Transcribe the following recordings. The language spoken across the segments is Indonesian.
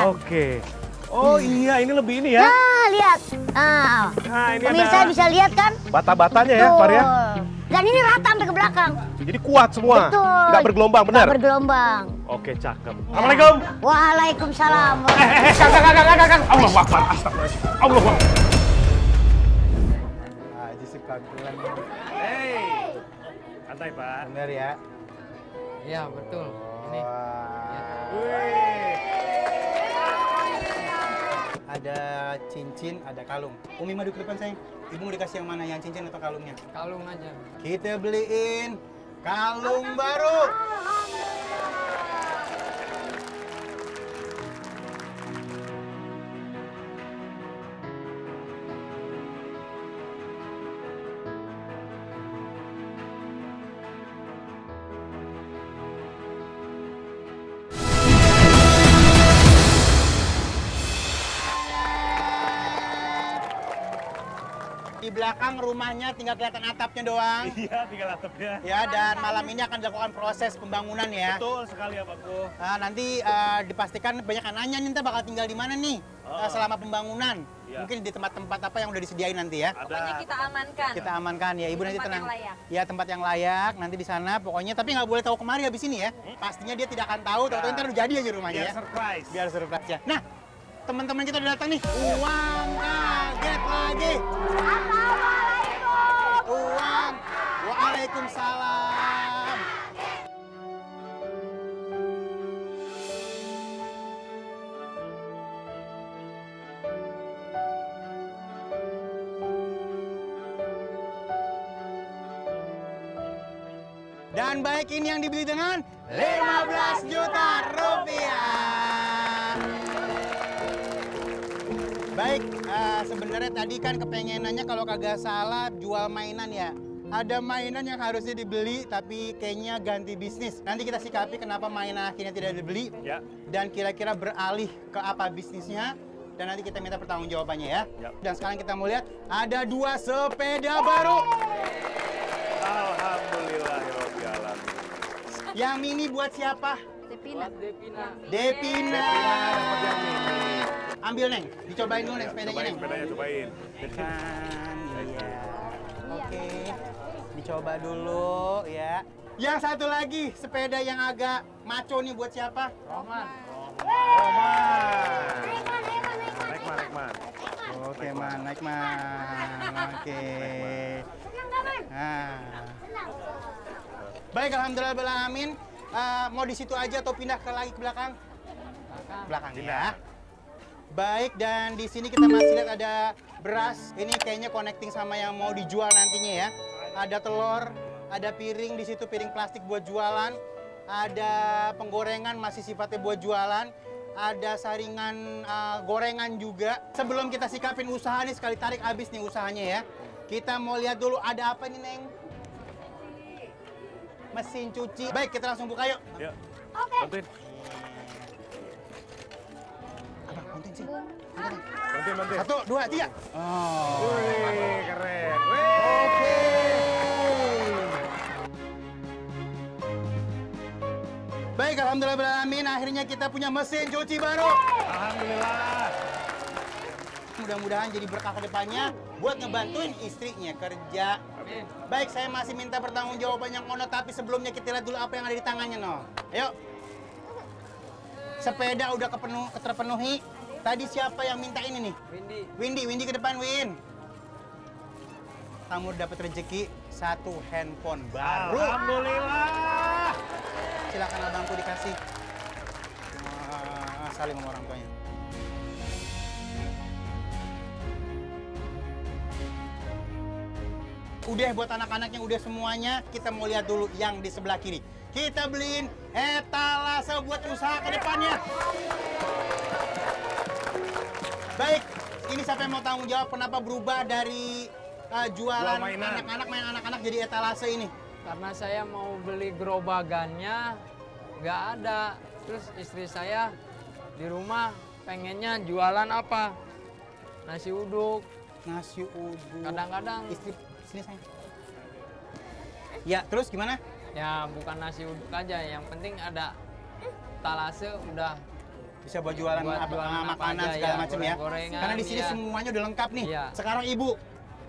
Oke. Oh iya, ini lebih ini ya. Nah, lihat. Nah, Ini pemirsa ada bisa lihat kan? bata-batanya ya, Far ya. Dan ini rata sampai ke belakang. Jadi kuat semua. Betul. Nggak bergelombang, benar? Nggak bergelombang. Oke, cakep. Assalamualaikum. Waalaikumsalam. Kang. Allahu Akbar. Astagfirullahaladzim. Allahu Akbar. Aja sih pelan-pelan. Hey. Santai, Pak. Bener ya. Iya, betul. Ini. Wih. Ada cincin, ada kalung. Umi madu ke depan sayang. Ibu mau dikasih yang mana, yang cincin atau kalungnya? Kalung aja. Kita beliin kalung baru. Di belakang rumahnya tinggal kelihatan atapnya doang. Iya, tinggal atapnya. Ya, dan malam ini akan dilakukan proses pembangunan ya. Betul sekali ya, Pak. Nah, nanti dipastikan banyak yang nanya nih, bakal tinggal di mana nih selama pembangunan. Iya. Mungkin di tempat-tempat apa yang udah disediain nanti ya. Pokoknya kita amankan. Kita amankan ya, Ibu nanti Tempat tenang. yang layak. Ya, tempat yang layak nanti di sana pokoknya, tapi nggak boleh tahu kemari habis ini ya. Pastinya dia tidak akan tahu, tahu-tahu ntar udah jadi aja rumahnya Biar ya. surprise. Biar surprise ya. Nah, teman-teman kita udah datang nih. Uang kaget lagi. Uang. Waalaikumsalam. Dan baik ini yang dibeli dengan 15 juta rupiah. Baik, sebenarnya tadi kan kepengenannya kalau kagak salah jual mainan ya. Ada mainan yang harusnya dibeli tapi kayaknya ganti bisnis. Nanti kita sikapi kenapa mainan akhirnya tidak dibeli. Ya. Dan kira-kira beralih ke apa bisnisnya. Dan nanti kita minta pertanggungjawabannya ya. Ya. Dan sekarang kita mau lihat ada 2 sepeda baru. Alhamdulillahirobbilalamin. Yang mini buat siapa? Depina. Depina. Dapat yang ini. Ambil Neng, dicobain dulu Neng sepedanya Cobain Neng. sepedanya, cobain. Kan, iya. Oke, dicoba dulu ya. Yang satu lagi sepeda yang agak maco nih buat siapa? Roman. Roman. Naik man. Oke man, naik man. Oke. Nah. Baik, alhamdulillah. Mau di situ aja atau pindah lagi ke belakang? Belakang ya. Baik, dan di sini kita masih lihat ada beras. Ini kayaknya connecting sama yang mau dijual nantinya ya. Ada telur, ada piring di situ, piring plastik buat jualan. Ada penggorengan masih sifatnya buat jualan. Ada saringan gorengan juga. Sebelum kita sikapin usaha nih, sekali tarik habis nih usahanya ya. Kita mau lihat dulu ada apa nih Neng? Mesin cuci. Baik, kita langsung buka yuk. Yuk. Bantuin. Abang, bantuin sih. Bantuin. 1, 2, 3. Oh. Wih, keren. Oke. Baik, alhamdulillah. Akhirnya kita punya mesin cuci baru. Alhamdulillah. Mudah-mudahan jadi berkah ke depannya buat ngebantuin istrinya kerja. Baik, saya masih minta pertanggungjawaban yang Ono, tapi sebelumnya kita lihat dulu apa yang ada di tangannya, No. Ayo. Sepeda udah terpenuhi. Tadi siapa yang minta ini nih? Windy ke depan, Win. Kamu dapat rezeki 1 handphone baru. Alhamdulillah. Silakan abangku dikasih. Salim sama orang tuanya. Udah buat anak-anaknya, udah semuanya. Kita mau lihat dulu yang di sebelah kiri. Kita beliin etalase buat usaha ke depannya. Baik, ini siapa yang mau tanggung jawab kenapa berubah dari jualan mainan. anak-anak, main anak-anak jadi etalase ini? Karena saya mau beli gerobagannya, nggak ada. Terus istri saya di rumah pengennya jualan apa? Nasi uduk. Nasi uduk. Kadang-kadang Istri, sini sayang. Ya, terus gimana? ya bukan nasi uduk aja, yang penting ada talase udah Bisa buat jualan, jualan apa makanan aja, segala ya, macam ya. goreng-gorengan, Karena di sini iya. semuanya udah lengkap nih. Iya. Sekarang Ibu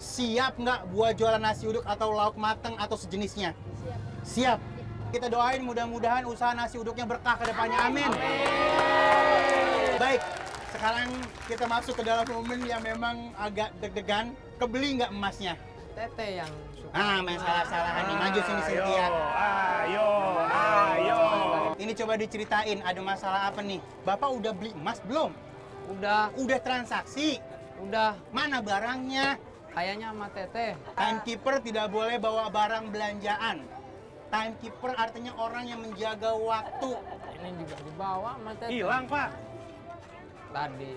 siap nggak buat jualan nasi uduk atau lauk mateng atau sejenisnya? Siap. Kita doain mudah-mudahan usaha nasi uduknya berkah ke depannya. Amin. Baik. Sekarang kita masuk ke dalam momen yang memang agak deg-degan. Kebeli nggak emasnya? Teteh yang suka. Main salah-salahan nih. Maju sini Cynthia. Ayo. Ini coba diceritain, ada masalah apa nih? Bapak udah beli emas belum? Udah, Udah transaksi? udah. Mana barangnya? Kayaknya sama teteh. Timekeeper tidak boleh bawa barang belanjaan. Timekeeper artinya orang yang menjaga waktu. Ini juga dibawa sama teteh. Hilang, Pak. Tadi.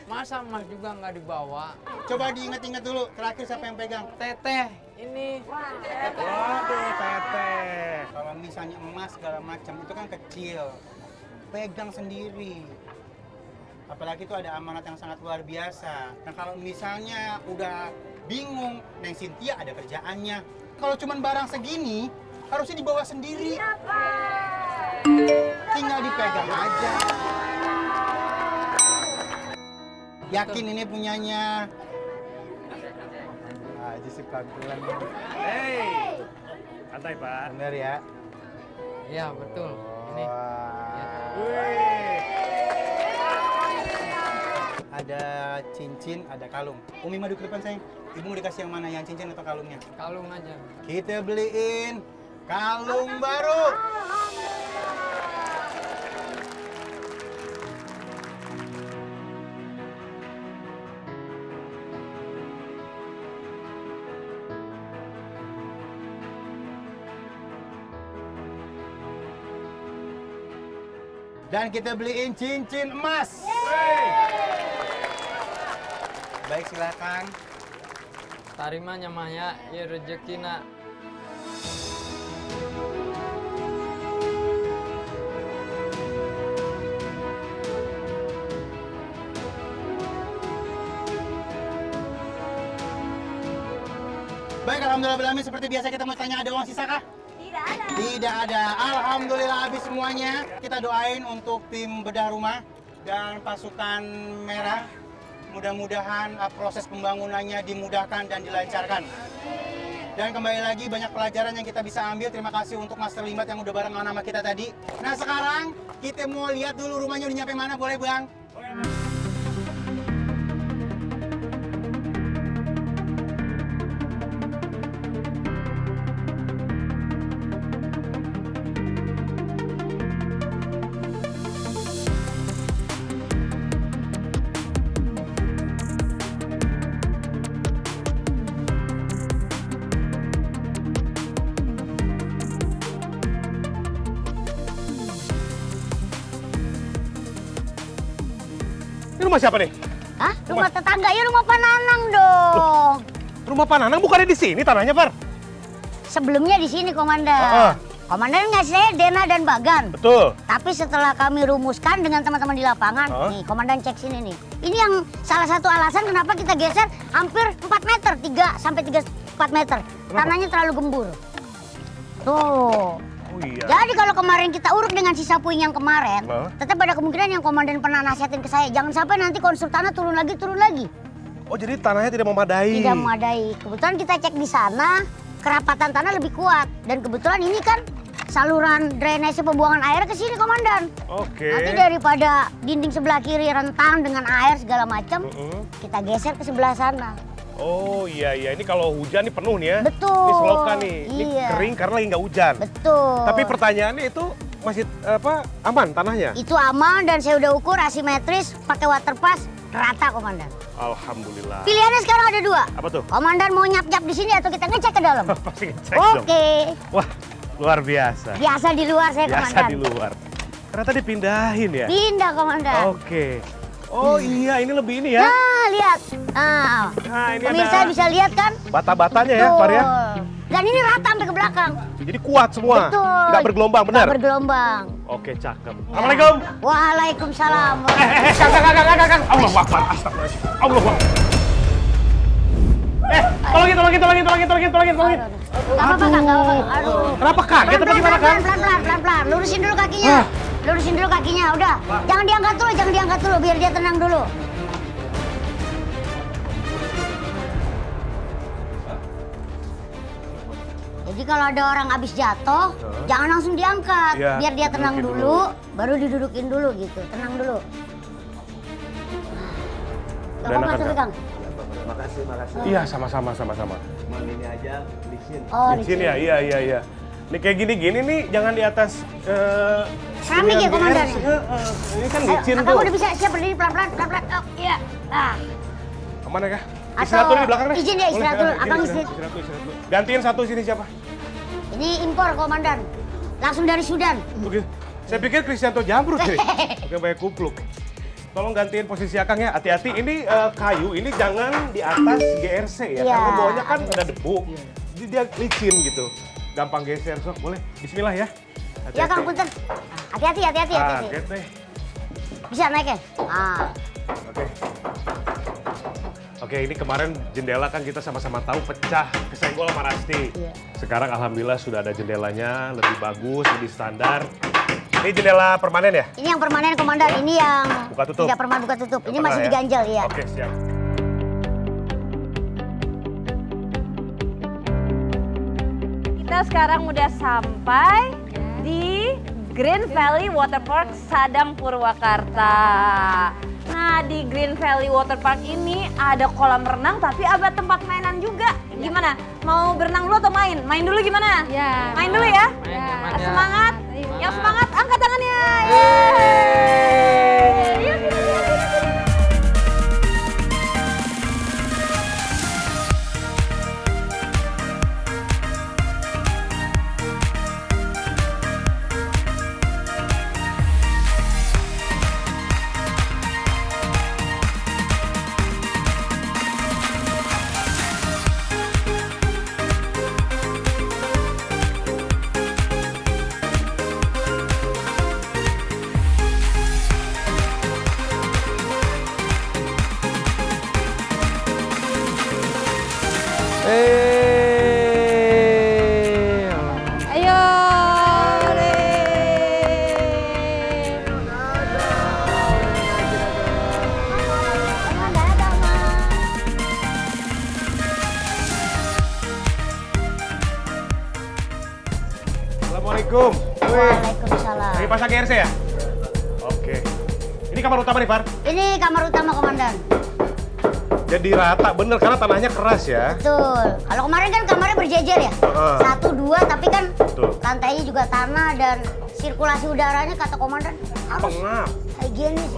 Masa emas juga nggak dibawa? Coba diingat-ingat dulu, terakhir siapa yang pegang? Teteh, ini. Waduh, teteh. Kalau misalnya emas segala macam itu kan kecil. Pegang sendiri. Apalagi itu ada amanat yang sangat luar biasa. Nah kalau misalnya udah bingung, Neng Cynthia ada kerjaannya. Kalau cuman barang segini, harusnya dibawa sendiri. Tinggal dipegang aja. Yakin ini punyanya? Aja sih pelan-pelan. Hei. Santai, Pak. Bener ya? Iya, betul. Ini. Wih. Ada cincin, ada kalung. Umi madu ke depan sayang. Ibu mau dikasih yang mana, yang cincin atau kalungnya? Kalung aja. Kita beliin kalung baru. Dan kita beliin cincin emas. Baik, silakan. Tarima nyamanya, ya rezeki nak. Baik, alhamdulillah beralamin. Seperti biasa kita mau tanya, ada uang sisa kah? Tidak ada. Alhamdulillah habis semuanya. Kita doain untuk tim bedah rumah dan pasukan merah. Mudah-mudahan proses pembangunannya dimudahkan dan dilancarkan. Dan kembali lagi banyak pelajaran yang kita bisa ambil. Terima kasih untuk Master Limbat yang udah bareng sama kita tadi. Nah sekarang kita mau lihat dulu rumahnya udah nyampe mana, boleh Bang? Ini rumah siapa nih? Hah? Rumah tetangga? Ya rumah Pak Nanang dong. Rumah Pak Nanang bukannya di sini tanahnya, Far? Sebelumnya di sini, Komandan. Komandan ngasih saya Dena dan Bagan. Betul. Tapi setelah kami rumuskan dengan teman-teman di lapangan, nih Komandan cek sini nih. Ini yang salah satu alasan kenapa kita geser hampir 4 meter, 3 sampai 4 meter. Tanahnya terlalu gembur. Tuh. Oh iya. Jadi kalau kemarin kita uruk dengan sisa puing yang kemarin, tetap ada kemungkinan yang komandan pernah nasihatin ke saya, jangan sampai nanti konstruk tanah turun lagi. Oh jadi tanahnya tidak memadai. Tidak memadai. Kebetulan kita cek di sana, kerapatan tanah lebih kuat. Dan kebetulan ini kan saluran drainase pembuangan air ke sini, Komandan. Oke. Nanti daripada dinding sebelah kiri rentan dengan air segala macam, kita geser ke sebelah sana. Oh iya, ini kalau hujan nih penuh nih ya. Betul. Ini selokan nih, ini Iya. kering karena lagi nggak hujan. Betul. Tapi pertanyaannya itu masih aman tanahnya? Itu aman dan saya udah ukur asimetris, pakai water pass, rata, Komandan. Alhamdulillah. Pilihannya sekarang ada 2. Apa tuh? Komandan mau nyap-nyap di sini atau kita ngecek ke dalam? Pasti ngecek dong. Oke. Wah, luar biasa. Biasa di luar saya, Biasa Komandan. di luar. Ternyata dipindahin ya? Pindah, Komandan. Oke. Oh iya, ini lebih ini ya. Nah, lihat. Nah, ini pemirsa ada bisa lihat kan? bata-batanya ya, Far ya. Dan ini rata sampai ke belakang. Jadi kuat semua. Betul. Nggak bergelombang, benar? Nggak bergelombang. Oke, cakep. Assalamualaikum. Waalaikumsalam. Kang. Allah Akbar. Astagfirullahaladzim. Allah Akbar. Tolongin. Gak apa-apa, Kang. Gak apa-apa. Aduh. Kenapa kaget apa gimana, Kang? Pelan-pelan. Lurusin dulu kakinya. lurusin dulu kakinya, udah. Jangan diangkat dulu, biar dia tenang dulu. Jadi kalau ada orang habis jatuh, jangan langsung diangkat. Iya, Biar dia tenang didudukin dulu, baru didudukin dulu gitu. Tenang dulu. Udah Kang, enakan, masuk Kang? Kang. Makasih. Iya, sama-sama. Cuma ini aja, licin. Oh, Di sini ya, iya. Nih kayak gini-gini nih, jangan di atas Keramik ya, Komandan? Ini kan Ayo, licin Kang tuh. udah bisa siap berdiri pelan-pelan. Oh, iya. Nah, Aman ya, Kak? Atau Istirahat dulu di belakang deh. izin ya, istirahat dulu. Boleh, Abang istirahat dulu. Gantiin satu sini siapa? ini impor, Komandan. Langsung dari Sudan. Oke. Saya pikir Kristianto Jamrut nih. Oke, banyak kupluk. Tolong gantiin posisi Akang ya. Hati-hati, ini kayu, ini jangan di atas GRC ya. Iya. Karena bawahnya kan ada debu. Jadi dia licin gitu. Gampang geser, sok. Boleh. Bismillah ya. Ya, Kang, punten. Hati-hati. Kaget deh. Bisa naik ya? Ah. Oke. Oke, ini kemarin jendela kan kita sama-sama tahu pecah, kesenggol sama Rasti. Iya. Sekarang alhamdulillah sudah ada jendelanya, lebih bagus, lebih standar. Ini jendela permanen ya? Ini yang permanen, Komandan. Ini yang Buka tutup. tidak permanen buka tutup. Ini Yang masih tengah ya? diganjel, ya. Oke, siap. Kita sekarang udah sampai di Green Valley Waterpark Sadang Purwakarta. Nah, di Green Valley Waterpark ini ada kolam renang tapi ada tempat mainan juga. Gimana? Mau berenang dulu atau main? Main dulu gimana? Ya. Main dulu ya? Main zaman ya. Semangat. Ayo. Yang semangat angkat tangannya. Yeay. Yuk, yuk. Ayo. Assalamualaikum. Wih, Waalaikumsalam. lagi pasang GRC ya? Oke. Ini kamar utama nih, Par. Ini kamar utama, Komandan. Jadi rata bener karena tanahnya keras ya. Betul. Kalau kemarin kan kamarnya berjejer ya. Heeh. 1, 2, tapi kan Betul. lantainya juga tanah dan sirkulasi udaranya kata Komandan harus Pengap. higienis.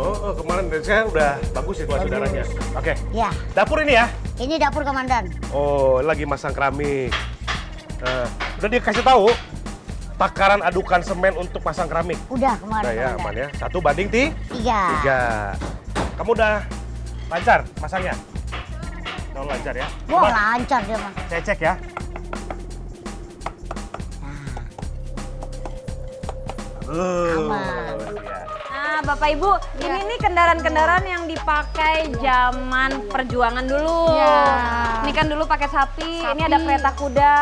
Kemarin saya udah bagus situasi udaranya. Oke. Ya, Dapur ini ya? ini dapur Komandan. Oh, lagi masang keramik. Udah dikasih tahu takaran adukan semen untuk pasang keramik. Udah kemarin, Udah ya, aman Komandan. ya. 1:3. 3. Kamu udah lancar pasangnya? Kalau lancar ya. Wah, Coba lancar dia, Bang. saya cek ya. Aman. Nah, Bapak Ibu, ini nih kendaraan-kendaraan yang dipakai zaman perjuangan dulu. Ya. Ini kan dulu pakai sapi, ini ada kereta kuda.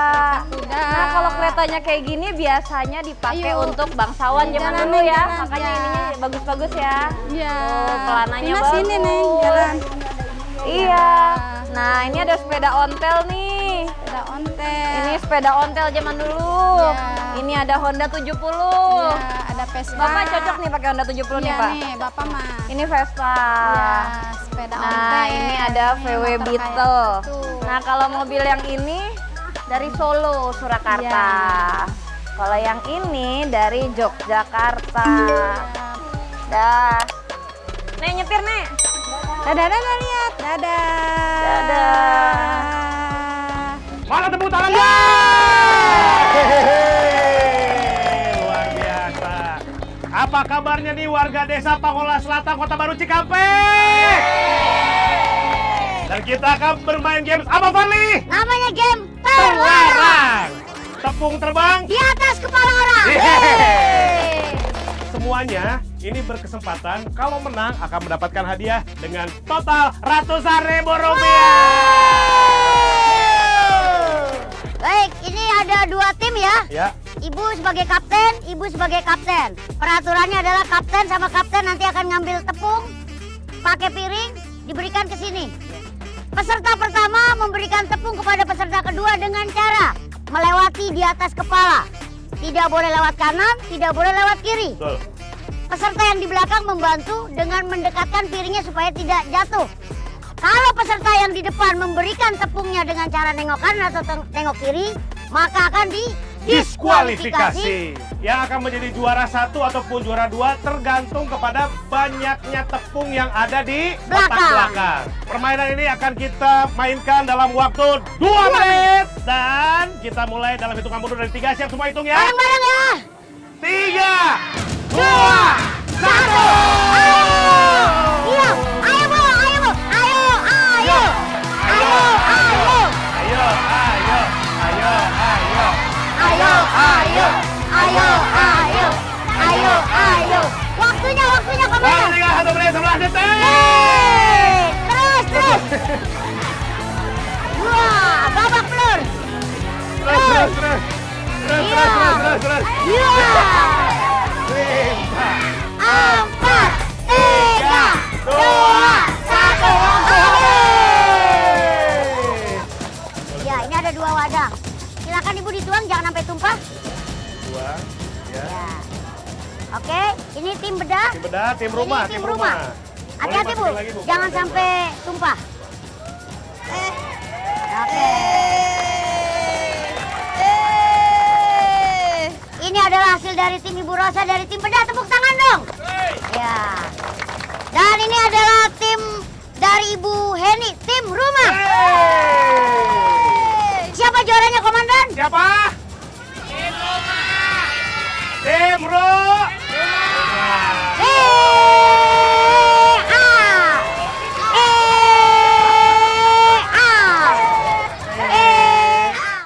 Kuda. Nah, kalau keretanya kayak gini biasanya dipakai Ayo. untuk bangsawan zaman Jalan, dulu ya. jalan, Makanya ya. ininya bagus-bagus ya. Iya. Tuh, pelananya Ini bagus. sini nih jalan. Iya. Nah, ini ada sepeda ontel nih. Ada ontel. Ini sepeda ontel zaman dulu. Ya. Ini ada Honda 70. Ya, ada Vespa. Bapak cocok nih pakai Honda 70 nih, Iya Pak. nih, Bapak mah. Ini Vespa. Ya, sepeda ontel. Nah, ini ada Ini VW motor Beetle. kayak gitu. Nah, kalau mobil yang ini dari Solo, Surakarta. Iya. Kalau yang ini dari Yogyakarta. Iya. Dah. Nih, nyetir, nih. Dadah, dadah, lihat. Dadah. Dadah. Mana tepuk tangannya? Luar biasa. Apa kabarnya nih warga Desa Pangola Selatan, Kota Baru Cikampek? Dan kita akan bermain games apa, Fadli? Namanya game terlarang. Terlarang. Tepung terbang. Di atas kepala orang. Yeay. Semuanya ini berkesempatan kalau menang akan mendapatkan hadiah dengan total ratusan ribu rupiah. Baik, ini ada 2 tim ya. Ya, Ibu sebagai kapten. Peraturannya adalah kapten sama kapten nanti akan ngambil tepung, pakai piring, diberikan ke sini. Peserta pertama memberikan tepung kepada peserta kedua dengan cara melewati di atas kepala. Tidak boleh lewat kanan, tidak boleh lewat kiri. Betul. Peserta yang di belakang membantu dengan mendekatkan piringnya supaya tidak jatuh. Kalau peserta yang di depan memberikan tepungnya dengan cara nengok kanan atau nengok kiri, maka akan Diskualifikasi. Yang akan menjadi juara 1 ataupun juara 2 tergantung kepada banyaknya tepung yang ada di kotak belakang. Permainan ini akan kita mainkan dalam waktu 2 menit. Dan kita mulai dalam hitungan mundur dari 3. Siap semua hitung ya? Bareng-bareng ya. 3, 2, 1. Iya, ayo Bu, ayo Bu, ayo. Waktunya komandan. 1 menit 11 detik. Terus. Wah, babak belur. Terus. Iya. 4, 3, 2, 1. Ya, ini ada 2 wadah. Silakan Ibu dituang, jangan sampai tumpah. Buang, ya. Ya. Oke, ini tim bedah. Tim bedah, tim rumah, Ini tim rumah. Hati-hati Bu, Boleh masukin lagi, Bu. jangan sampai tumpah. Oke. Ini adalah hasil dari tim Ibu Rosa dari tim bedah. Tepuk tangan dong. Ya. Dan ini ada